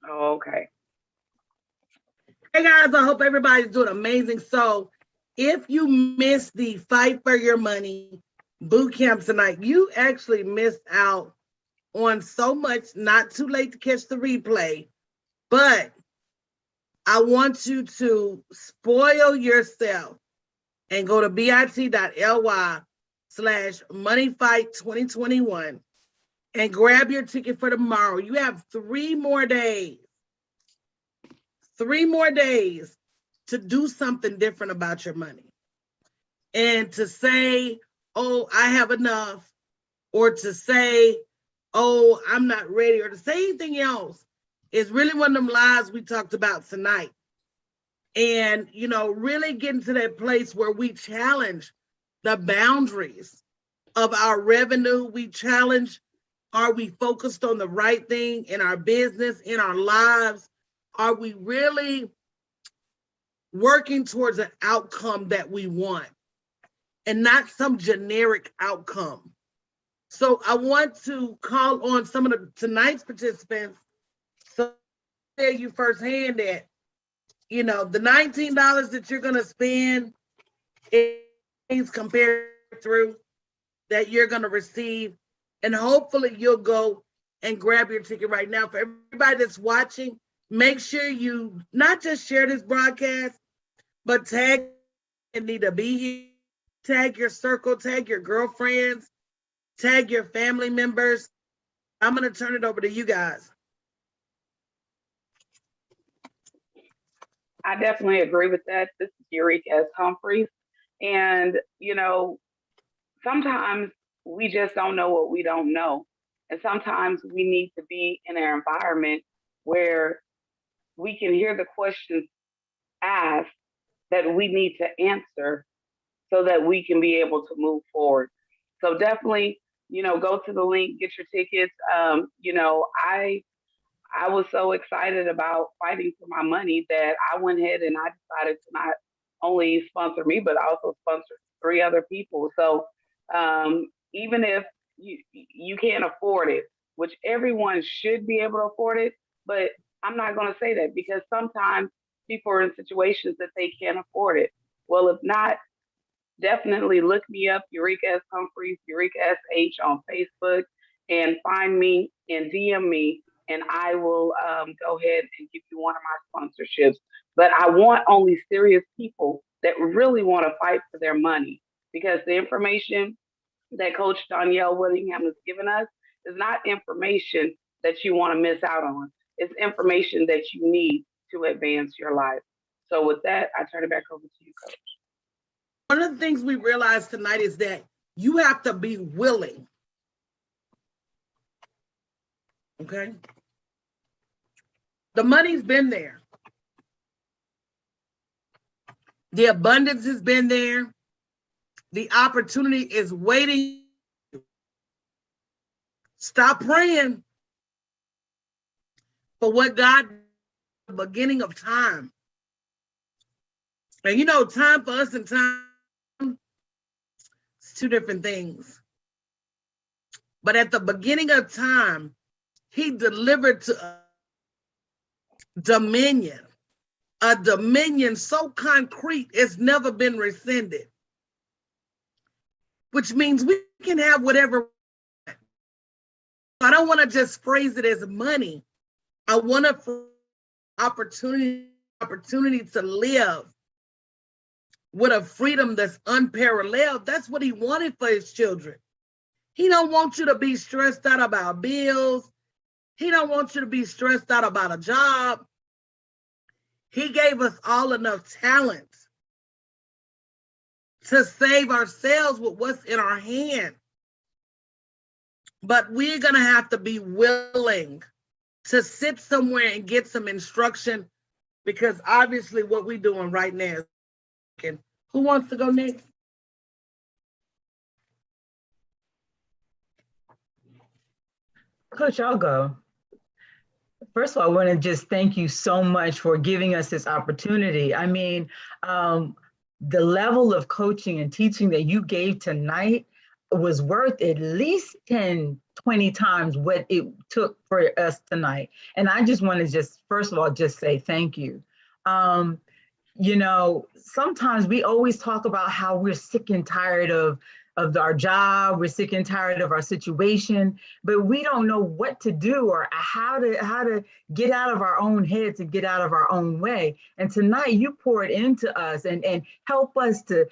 Oh, okay. Hey guys, I hope everybody's doing amazing. So if you missed the Fight for Your Money boot camp tonight, you actually missed out on so much. Not too late to catch the replay, but I want you to spoil yourself and go to bit.ly/moneyfight2021 and grab your ticket for tomorrow. You have 3 more days to do something different about your money. And to say, oh, I have enough, or to say, oh, I'm not ready, or to say anything else is really one of them lies we talked about tonight. And, really getting to that place where we challenge the boundaries of our revenue. We challenge, are we focused on the right thing in our business, in our lives? Are we really working towards an outcome that we want and not some generic outcome? So I want to call on some of tonight's participants. So I tell you firsthand that, the $19 that you're going to spend is compared through that you're going to receive. And hopefully you'll go and grab your ticket right now. For everybody that's watching, make sure you not just share this broadcast, but tag and need to be here. Tag your circle, tag your girlfriends, tag your family members. I'm going to turn it over to you guys. I definitely agree with that. This is Eureka S. Humphreys. And, sometimes we just don't know what we don't know. And sometimes we need to be in an environment where we can hear the questions asked that we need to answer so that we can be able to move forward. So definitely, go to the link, get your tickets. I was so excited about fighting for my money that I went ahead and I decided to not only sponsor me, but also sponsor 3 other people. So even if you can't afford it, which everyone should be able to afford it, but I'm not going to say that because sometimes people are in situations that they can't afford it. Well, if not, definitely look me up, Eureka S. Humphreys, Eureka SH on Facebook, and find me and DM me, and I will go ahead and give you one of my sponsorships. But I want only serious people that really want to fight for their money because the information that Coach Danielle Willingham has given us is not information that you want to miss out on. It's information that you need to advance your life. So with that, I turn it back over to you, Coach. One of the things we realized tonight is that you have to be willing. Okay? The money's been there. The abundance has been there. The opportunity is waiting. Stop praying for what God, the beginning of time. And time for us and time, it's 2 different things. But at the beginning of time, he delivered to us dominion, a dominion so concrete it's never been rescinded, which means we can have whatever. I don't want to just phrase it as money. I want to opportunity to live with a freedom that's unparalleled. That's what he wanted for his children. He don't want you to be stressed out about bills. He don't want you to be stressed out about a job. He gave us all enough talent to save ourselves with what's in our hand. But we're going to have to be willing to sit somewhere and get some instruction because obviously what we're doing right now is working. Who wants to go next? Coach, I'll go. First of all, I want to just thank you so much for giving us this opportunity. I mean, the level of coaching and teaching that you gave tonight was worth at least 10, 20 times what it took for us tonight. And I just want to just, first of all, just say thank you. You know, sometimes we always talk about how we're sick and tired of our job, we're sick and tired of our situation, but we don't know what to do or how to get out of our own heads and get out of our own way. And tonight you poured into us and help us to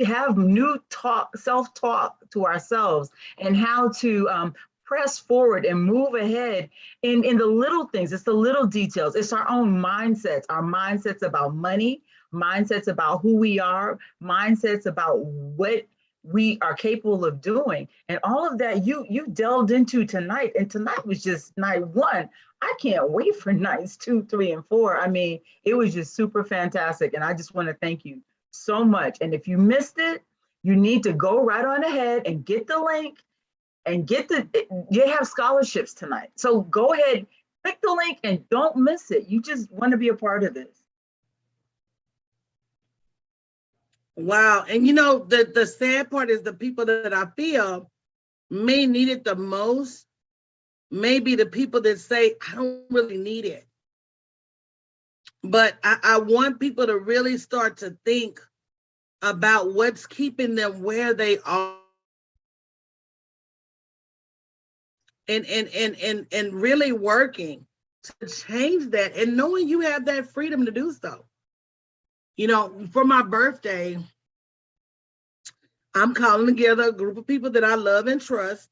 have new talk, self-talk to ourselves, and how to press forward and move ahead in the little things. It's the little details. It's our own mindsets, our mindsets about money, mindsets about who we are, mindsets about what we are capable of doing. And all of that you delved into tonight. And tonight was just night one. I can't wait for nights 2, 3, and 4. I mean, it was just super fantastic. And I just want to thank you so much. And if you missed it, you need to go right on ahead and get the link and you have scholarships tonight. So go ahead, click the link and don't miss it. You just want to be a part of this. Wow. And you know, the sad part is the people that I feel may need it the most, maybe the people that say, I don't really need it. But I want people to really start to think about what's keeping them where they are. And really working to change that and knowing you have that freedom to do so. You know, for my birthday, I'm calling together a group of people that I love and trust.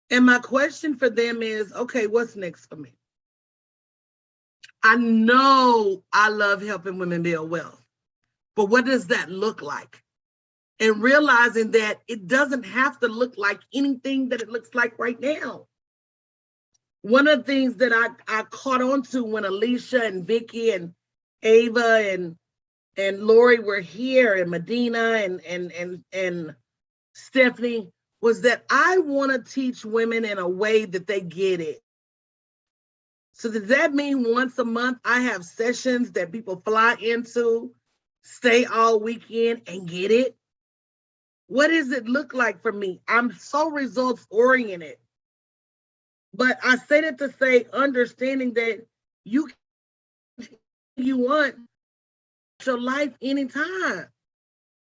And my question for them is, okay, what's next for me? I know I love helping women build wealth, but what does that look like? And realizing that it doesn't have to look like anything that it looks like right now. One of the things that I caught on to when Alicia and Vicky and Ava and Lori were here, and Medina and Stephanie, was that I want to teach women in a way that they get it. So does that mean once a month I have sessions that people fly into, stay all weekend and get it? What does it look like for me? I'm so results oriented. But I say that to say, understanding that you want your life anytime.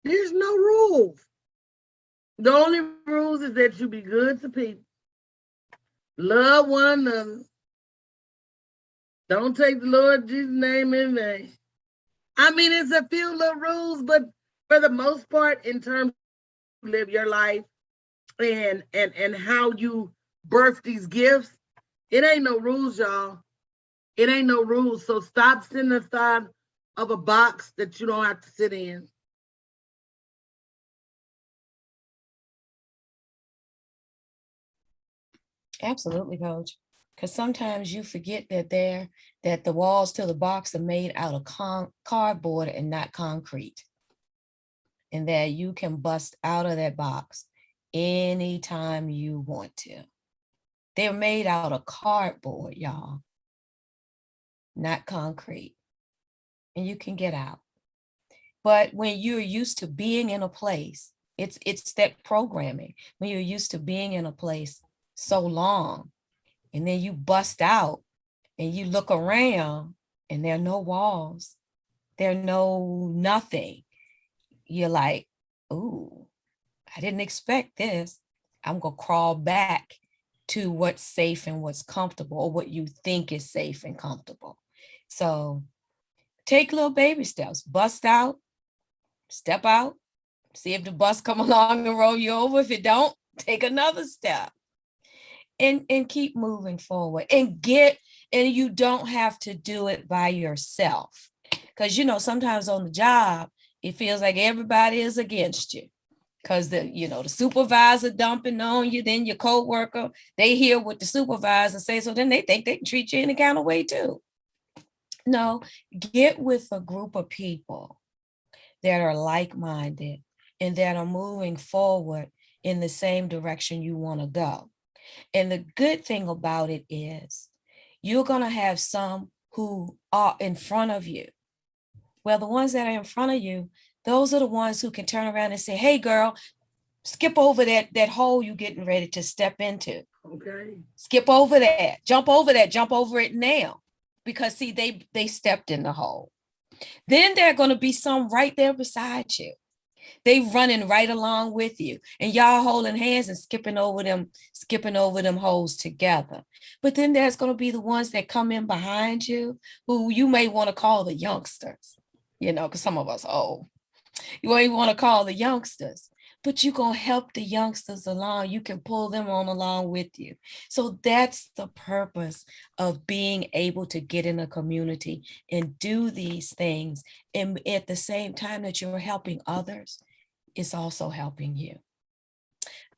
There's no rules. The only rules is that you be good to people, love one another, don't take the Lord Jesus' name in vain. I mean, it's a few little rules, but for the most part, in terms of live your life and how you birth these gifts, it ain't no rules, y'all. It ain't no rules. So stop sitting aside of a box that you don't have to sit in. Absolutely, Coach. Because sometimes you forget that the walls to the box are made out of cardboard and not concrete. And that you can bust out of that box anytime you want to. They're made out of cardboard, y'all, not concrete. And you can get out. But when you're used to being in a place, it's that programming. When you're used to being in a place so long, and then you bust out and you look around and there are no walls, there are no nothing. You're like, ooh, I didn't expect this. I'm gonna crawl back to what's safe and what's comfortable, or what you think is safe and comfortable. So take little baby steps, bust out, step out, see if the bus come along and roll you over. If it don't, take another step. And keep moving forward and you don't have to do it by yourself. Because, you know, sometimes on the job, it feels like everybody is against you because the supervisor dumping on you, then your coworker, they hear what the supervisor says. So then they think they can treat you any kind of way too. No, get with a group of people that are like-minded and that are moving forward in the same direction you want to go. And the good thing about it is you're going to have some who are in front of you. Well, the ones that are in front of you, those are the ones who can turn around and say, hey, girl, Skip over that hole you getting ready to step into. Okay. Skip over that. Jump over that. Jump over it now. Because see, they stepped in the hole. Then there are going to be some right there beside you. They running right along with you, and y'all holding hands and skipping over them holes together. But then there's going to be the ones that come in behind you, who you may want to call the youngsters, because some of us old. You won't even want to call the youngsters, but you're going to help the youngsters along. You can pull them on along with you. So that's the purpose of being able to get in a community and do these things. And at the same time that you're helping others, it's also helping you.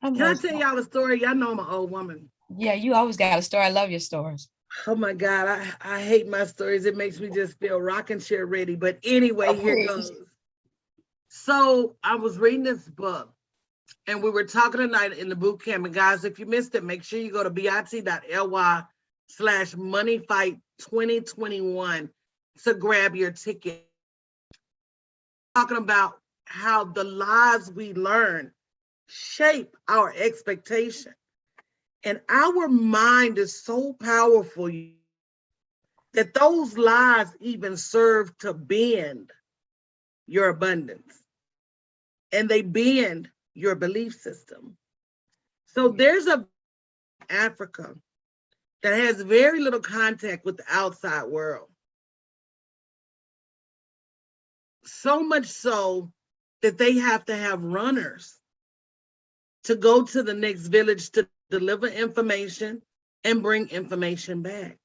Can I tell y'all a story? Y'all know I'm an old woman. Yeah, you always got a story. I love your stories. Oh my God, I hate my stories. It makes me just feel rocking chair ready. But anyway, here it goes. So I was reading this book, and we were talking tonight in the boot camp. And guys, if you missed it, make sure you go to bit.ly/moneyfight2021 to grab your ticket. Talking about how the lies we learn shape our expectation. And our mind is so powerful that those lies even serve to bend your abundance, and they bend your belief system. So there's a Africa that has very little contact with the outside world. So much so that they have to have runners to go to the next village to deliver information and bring information back.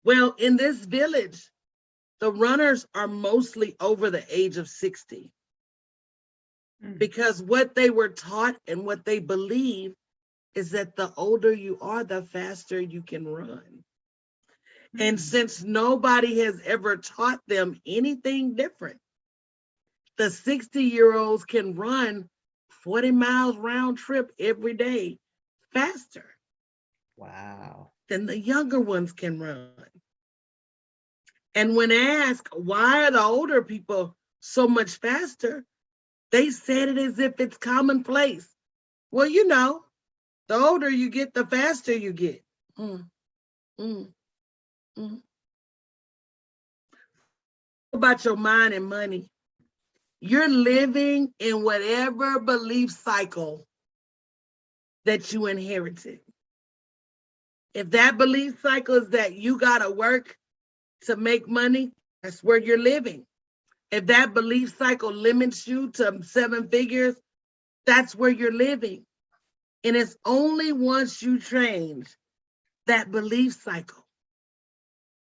Well, in this village, the runners are mostly over the age of 60, because what they were taught and what they believe is that the older you are, the faster you can run. And since nobody has ever taught them anything different, the 60-year-olds can run 40 miles round trip every day faster. Wow. Than the younger ones can run. And when asked, why are the older people so much faster? They said it as if it's commonplace. Well, the older you get, the faster you get. About your mind and money. You're living in whatever belief cycle that you inherited. If that belief cycle is that you gotta work to make money, that's where you're living. If that belief cycle limits you to 7 figures, that's where you're living. And it's only once you change that belief cycle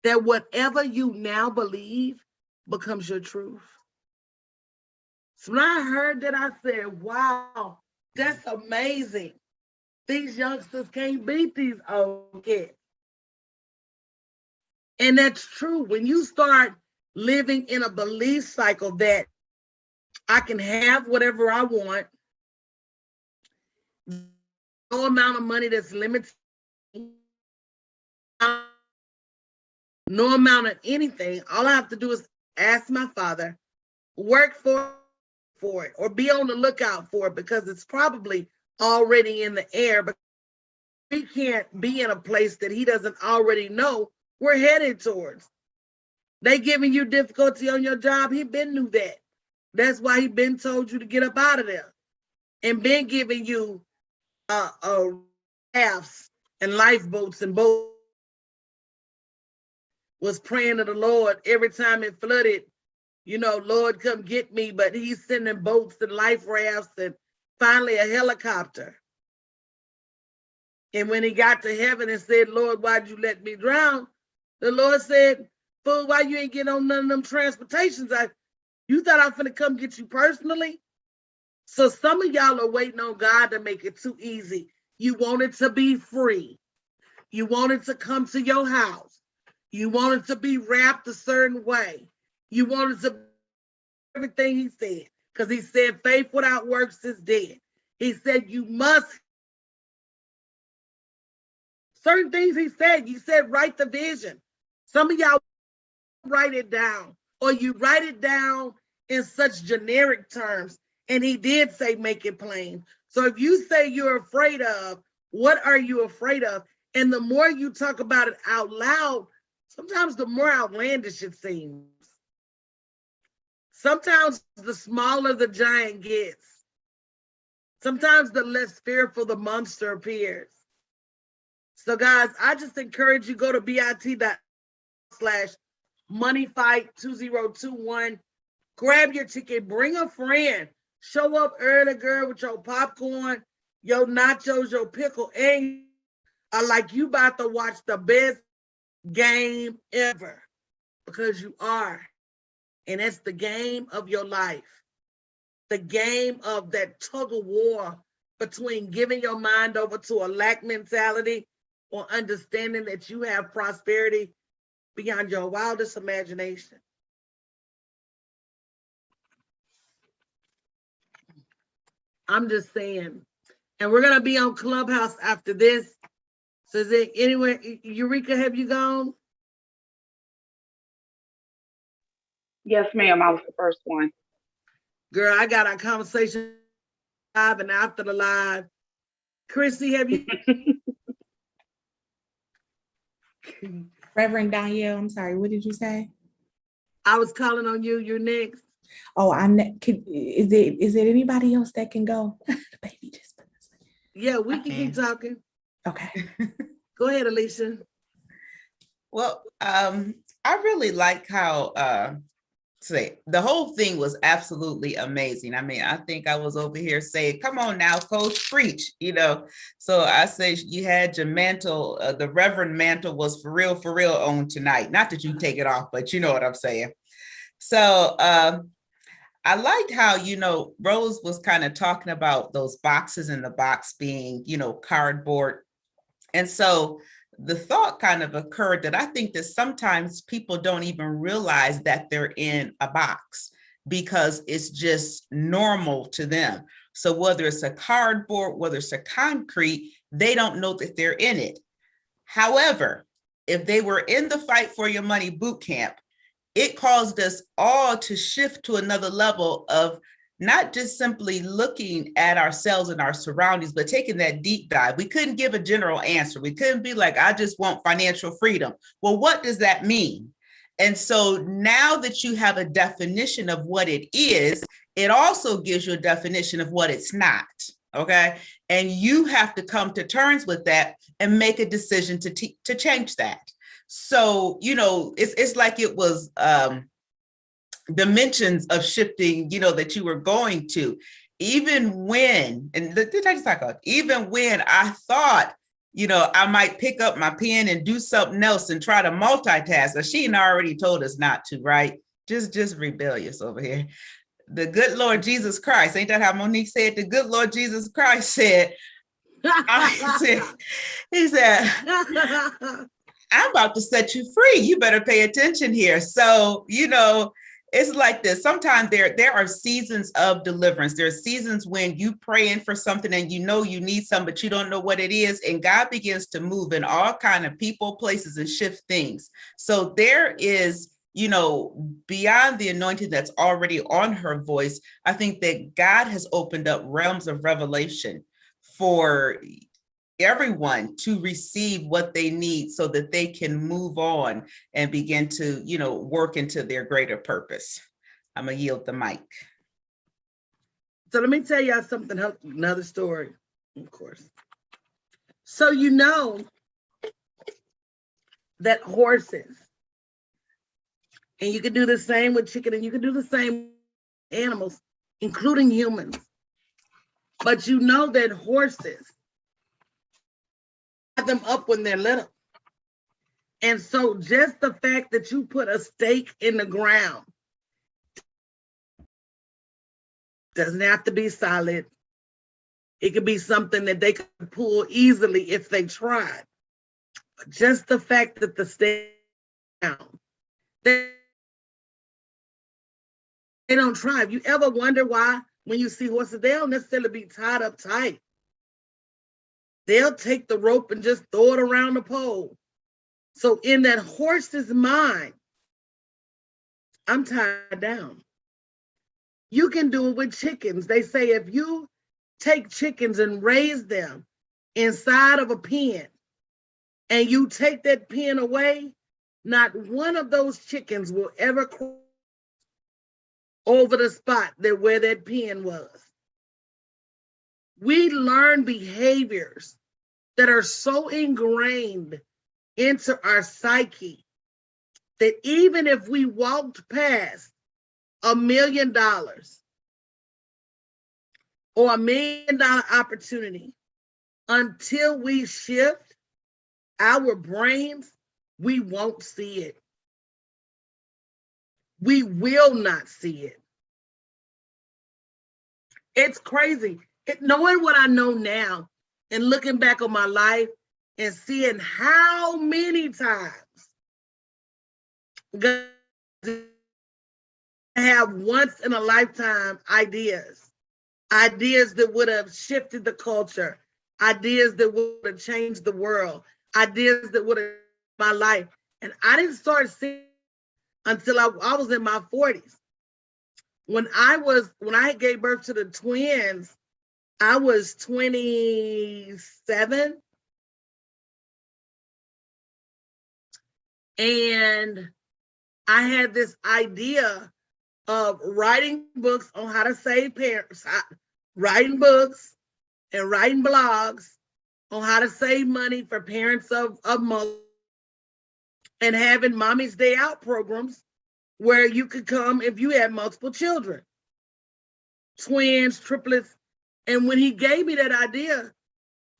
that whatever you now believe becomes your truth. So when I heard that, I said, wow, that's amazing. These youngsters can't beat these old kids. And that's true. When you start living in a belief cycle that I can have whatever I want, no amount of money that's limited, no amount of anything, all I have to do is ask my Father, work for it, or be on the lookout for it, because it's probably already in the air. But we can't be in a place that he doesn't already know we're headed towards. They giving you difficulty on your job, he been knew that. That's why he been told you to get up out of there, and been giving you rafts and lifeboats and boats. Was praying to the Lord every time it flooded, Lord, come get me. But he's sending boats and life rafts and finally a helicopter. And when he got to heaven and said, Lord, why'd you let me drown? The Lord said, fool, why you ain't getting on none of them transportations? You thought I'm finna come get you personally? So some of y'all are waiting on God to make it too easy. You want it to be free. You want it to come to your house. You want it to be wrapped a certain way. You want it to be everything he said. Because he said faith without works is dead. He said you must. Certain things he said write the vision. Some of y'all write it down, or you write it down in such generic terms And he did say, make it plain. So if you say you're afraid of, what are you afraid of? And the more you talk about it out loud, sometimes the more outlandish it seems. Sometimes the smaller the giant gets. Sometimes the less fearful the monster appears. So guys, I just encourage you, go to bit.com/moneyfight2021. Grab your ticket, bring a friend. Show up early, girl, with your popcorn, your nachos, your pickle, and like you about to watch the best game ever, because you are. And it's the game of your life. The game of that tug of war between giving your mind over to a lack mentality or understanding that you have prosperity beyond your wildest imagination. I'm just saying. And we're going to be on Clubhouse after this. So is it anywhere? Eureka, have you gone? Yes, ma'am. I was the first one. Girl, I got our conversation live and after the live. Chrissy, have you? Reverend Danielle, I'm sorry, what did you say? I was calling on you. You're next. Oh, is it anybody else that can go? The baby just put this. Yeah, we can keep talking. Okay. Go ahead, Alicia. Well, I really like how the whole thing was absolutely amazing. I mean, I think I was over here saying, come on now, coach, preach, So I say you had your mantle, the Reverend mantle was for real on tonight. Not that you take it off, but you know what I'm saying. So I liked how, Rose was kind of talking about those boxes in the box being, cardboard. And so the thought kind of occurred that I think that sometimes people don't even realize that they're in a box because it's just normal to them. So whether it's a cardboard, whether it's a concrete, they don't know that they're in it. However, if they were in the Fight for Your Money boot camp, it caused us all to shift to another level of not just simply looking at ourselves and our surroundings, but taking that deep dive. We couldn't give a general answer. We couldn't be like, I just want financial freedom. Well, what does that mean? And so now that you have a definition of what it is, it also gives you a definition of what it's not. Okay. And you have to come to terms with that and make a decision to change that. So, it's like it was dimensions of shifting, that you were going to, even when, and even when I thought, I might pick up my pen and do something else and try to multitask. She already told us not to, right? Just rebellious over here. The good Lord Jesus Christ, ain't that how Monique said? The good Lord Jesus Christ said, he said, I'm about to set you free. You better pay attention here. So, it's like this. Sometimes there are seasons of deliverance. There are seasons when you praying for something and you need something, but you don't know what it is. And God begins to move in all kind of people, places, and shift things. So there is, beyond the anointing that's already on her voice, I think that God has opened up realms of revelation for everyone to receive what they need so that they can move on and begin to, work into their greater purpose. I'm gonna yield the mic. So let me tell y'all something, another story, of course. So that horses, and you can do the same with chicken, and you can do the same with animals, including humans. But that horses them up when they're little. And so just the fact that you put a stake in the ground doesn't have to be solid. It could be something that they could pull easily if they tried. But just the fact that the stake down, they don't try. If you ever wonder why when you see horses, they don't necessarily be tied up tight. They'll take the rope and just throw it around the pole. So in that horse's mind, I'm tied down. You can do it with chickens. They say if you take chickens and raise them inside of a pen and you take that pen away, not one of those chickens will ever cross over the spot that where that pen was. We learn behaviors that are so ingrained into our psyche that even if we walked past $1 million or $1 million opportunity, until we shift our brains, we won't see it. We will not see it. It's crazy. Knowing what I know now and looking back on my life and seeing how many times God have once in a lifetime ideas that would have shifted the culture, ideas that would have changed the world, ideas that would have changed my life. And I didn't start seeing until I was in my 40s. When I gave birth to the twins, I was 27. And I had this idea of writing books on how to save parents, writing books and writing blogs on how to save money for parents of mothers, and having Mommy's Day Out programs where you could come if you had multiple children, twins, triplets. And when he gave me that idea,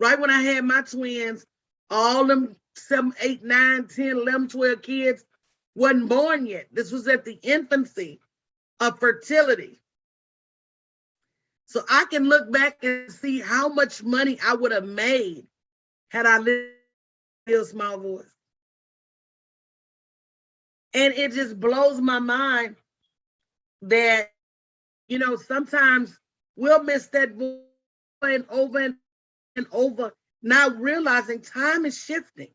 right when I had my twins, all them 7, 8, 9, 10, 11, 12 kids wasn't born yet. This was at the infancy of fertility. So I can look back and see how much money I would have made had I lived in a small voice. And it just blows my mind that, sometimes we'll miss that voice and over and over, not realizing time is shifting.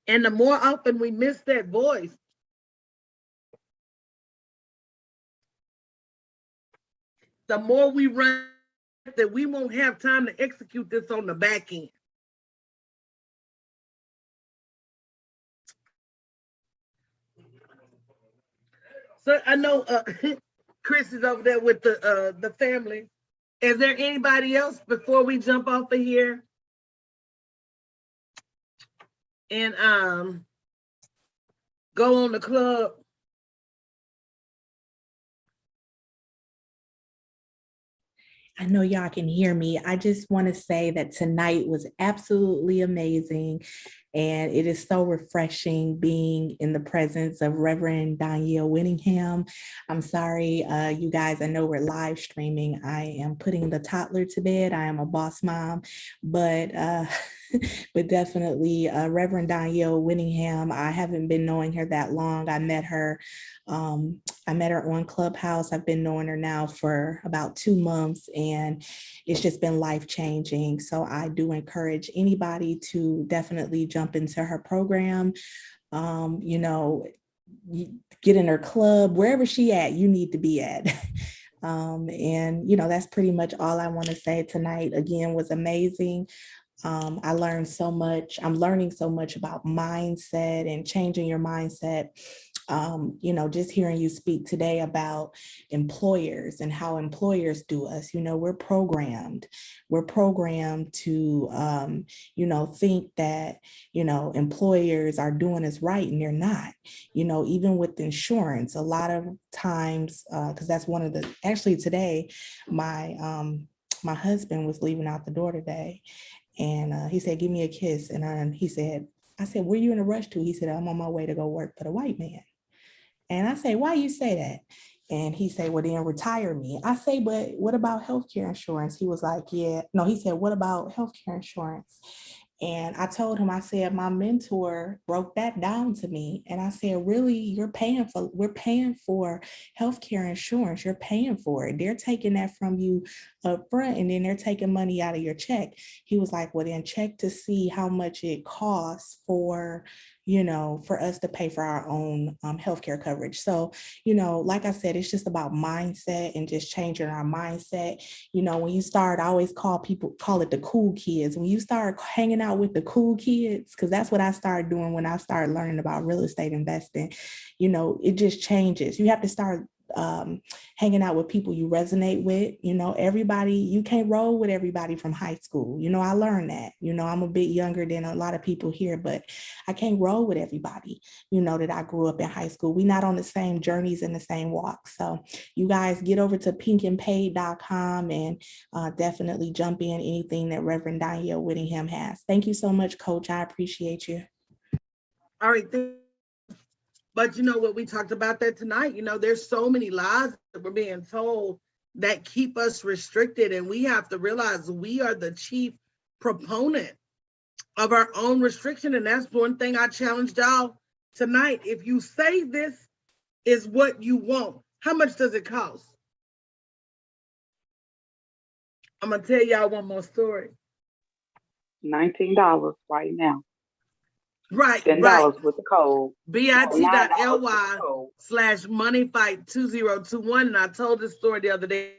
And the more often we miss that voice, the more we run that we won't have time to execute this on the back end. So I know Chris is over there with the family. Is there anybody else before we jump off of here and go on the club? I know y'all can hear me. I just want to say that tonight was absolutely amazing. And it is so refreshing being in the presence of Reverend Danielle Winningham. I'm sorry, you guys, I know we're live streaming. I am putting the toddler to bed. I am a boss mom, but definitely Reverend Danielle Winningham. I haven't been knowing her that long. I met her on Clubhouse. I've been knowing her now for about 2 months, and it's just been life-changing. So I do encourage anybody to definitely jump into her program. Get in her club, wherever she at, you need to be at. And that's pretty much all I want to say tonight. Again, was amazing. I learned so much. I'm learning so much about mindset and changing your mindset. Just hearing you speak today about employers and how employers do us, we're programmed to, think that, employers are doing us right, and they're not, even with insurance, a lot of times, because that's one of the, actually today, my husband was leaving out the door today, and he said, give me a kiss. And I said, were you in a rush to? He said, I'm on my way to go work for the white man. And I say, why you say that? And he said, well, then retire me. I say, but what about healthcare insurance? He was like, yeah. No, he said, what about healthcare insurance? And I told him, I said, my mentor broke that down to me. And I said, really, we're paying for healthcare insurance. You're paying for it. They're taking that from you up front, and then they're taking money out of your check. He was like, well, then check to see how much it costs for, for us to pay for our own healthcare coverage. So, like I said, it's just about mindset and just changing our mindset. When you start, I always call it the cool kids. When you start hanging out with the cool kids, because that's what I started doing when I started learning about real estate investing, it just changes. You have to start hanging out with people you resonate with. Everybody, you can't roll with everybody from high school. I learned that. I'm a bit younger than a lot of people here, but I can't roll with everybody, that I grew up in high school. We're not on the same journeys and the same walks. So you guys get over to pinkandpaid.com and definitely jump in anything that Reverend Danielle Whittingham has. Thank you so much, Coach. I appreciate you. All right. But what, we talked about that tonight. There's so many lies that we're being told that keep us restricted. And we have to realize we are the chief proponent of our own restriction. And that's one thing I challenged y'all tonight. If you say this is what you want, how much does it cost? I'm going to tell y'all one more story. $19 right now. Right, $10 right. with the code. bit.ly/moneyfight2021. And I told this story the other day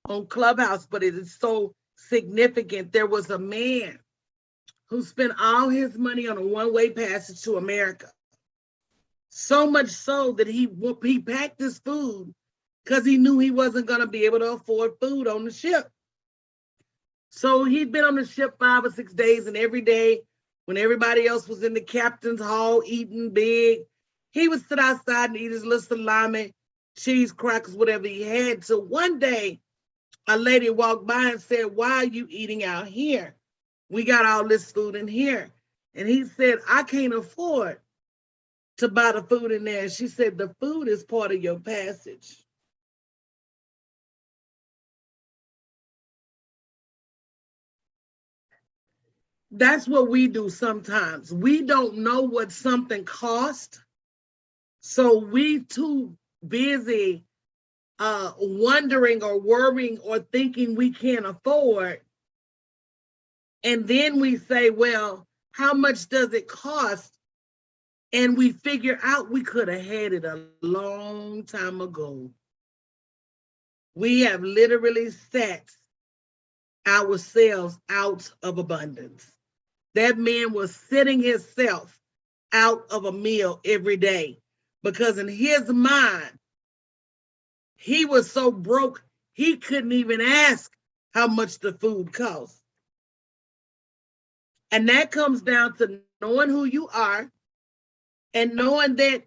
on Clubhouse, but it is so significant. There was a man who spent all his money on a one-way passage to America. So much so that he packed his food because he knew he wasn't going to be able to afford food on the ship. So he'd been on the ship 5 or 6 days, and every day when everybody else was in the captain's hall eating big, he would sit outside and eat his little salami, cheese, crackers, whatever he had. So one day, a lady walked by and said, "Why are you eating out here? We got all this food in here." And he said, "I can't afford to buy the food in there." And she said, "The food is part of your passage." That's what we do sometimes. We don't know what something costs, so we too busy wondering or worrying or thinking we can't afford. And then we say, well, how much does it cost? And we figure out we could have had it a long time ago. We have literally set ourselves out of abundance. That man was setting himself out of a meal every day because in his mind, he was so broke, he couldn't even ask how much the food cost. And that comes down to knowing who you are and knowing that,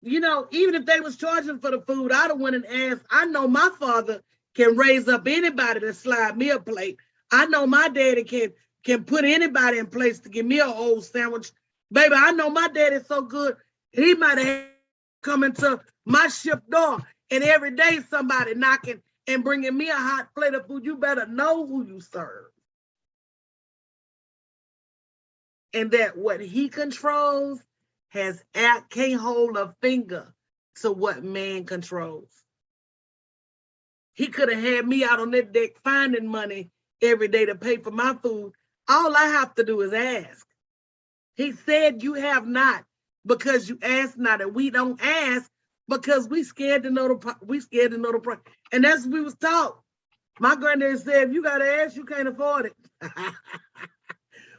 even if they was charging for the food, I'd have went and asked. I know my father can raise up anybody to slide me a plate. I know my daddy can put anybody in place to give me an old sandwich. Baby, I know my daddy's so good, he might have come into my ship door and every day somebody knocking and bringing me a hot plate of food. You better know who you serve. And that what he controls can't hold a finger to what man controls. He could have had me out on that deck finding money every day to pay for my food. All I have to do is ask. He said, "You have not because you ask not," and we don't ask because we scared to know the price. And that's what we was taught. My granddad said, "If you gotta ask, you can't afford it."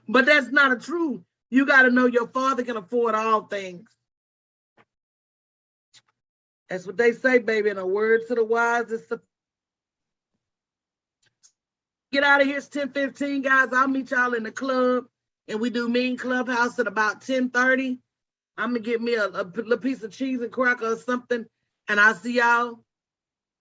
But that's not a truth. You got to know your father can afford all things. That's what they say, baby. In a word to the wise, it's the. Get out of here. It's 10:15, guys. I'll meet y'all in the club, and we do Mean Clubhouse at about 10:30. I'm gonna get me a little piece of cheese and cracker or something, and I'll see y'all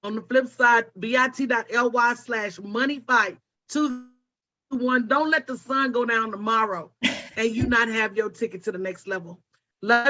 on the flip side. bit.ly/moneyfight221. Don't let the sun go down tomorrow and you not have your ticket to the next level. Love